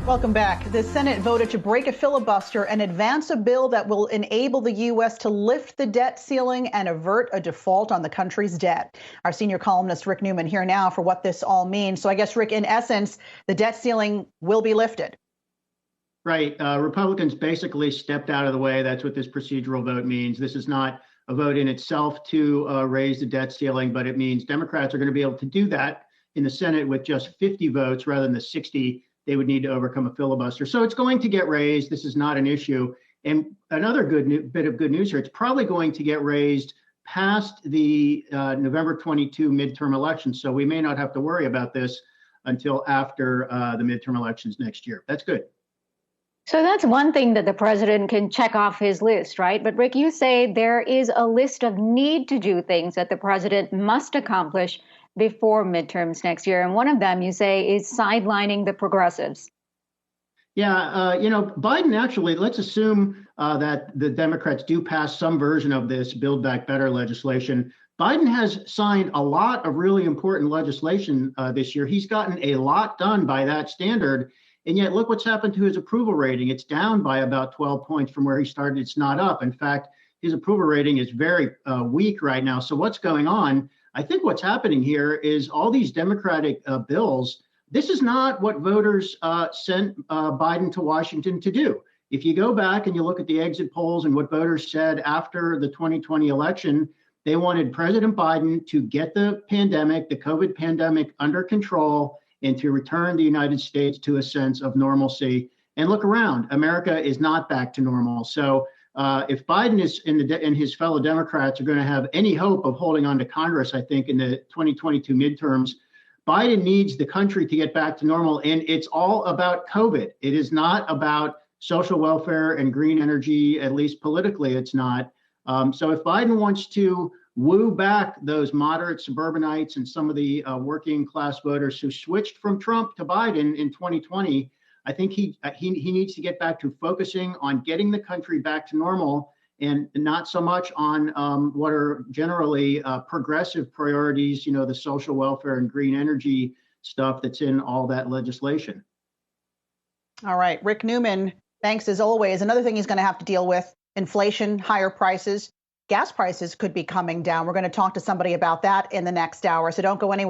Welcome back. The Senate voted to break a filibuster and advance a bill that will enable the U.S. to lift the debt ceiling and avert a default on the country's debt. Our senior columnist, Rick Newman, here now for what this all means. So I guess, Rick, in essence, the debt ceiling will be lifted. Right. Republicans basically stepped out of the way. That's what this procedural vote means. This is not a vote in itself to raise the debt ceiling, but it means Democrats are going to be able to do that in the Senate with just 50 votes rather than the 60 they would need to overcome a filibuster. So it's going to get raised. This is not an issue. And another bit of good news here, it's probably going to get raised past the November 22 midterm elections. So we may not have to worry about this until after the midterm elections next year. That's good. So that's one thing that the president can check off his list, right? But Rick, you say there is a list of need to do things that the president must accomplish before midterms next year. And one of them, you say, is sidelining the progressives. Yeah, Biden actually, let's assume that the Democrats do pass some version of this Build Back Better legislation. Biden has signed a lot of really important legislation this year. He's gotten a lot done by that standard. And yet, look what's happened to his approval rating. It's down by about 12 points from where he started. It's not up. In fact, his approval rating is very weak right now. So what's going on? I think what's happening here is all these Democratic bills. This is not what voters sent Biden to Washington to do. If you go back and you look at the exit polls and what voters said after the 2020 election, they wanted President Biden to get the pandemic, the COVID pandemic, under control and to return the United States to a sense of normalcy. And look around, America is not back to normal. So if Biden is and his fellow Democrats are going to have any hope of holding on to Congress, I think in the 2022 midterms, Biden needs the country to get back to normal. And it's all about COVID. It is not about social welfare and green energy, at least politically, it's not. So if Biden wants to woo back those moderate suburbanites and some of the working class voters who switched from Trump to Biden in 2020, I think he needs to get back to focusing on getting the country back to normal and not so much on what are generally progressive priorities, the social welfare and green energy stuff that's in all that legislation. All right, Rick Newman, thanks as always. Another thing he's going to have to deal with, inflation, higher prices. Gas prices could be coming down. We're going to talk to somebody about that in the next hour, so don't go anywhere.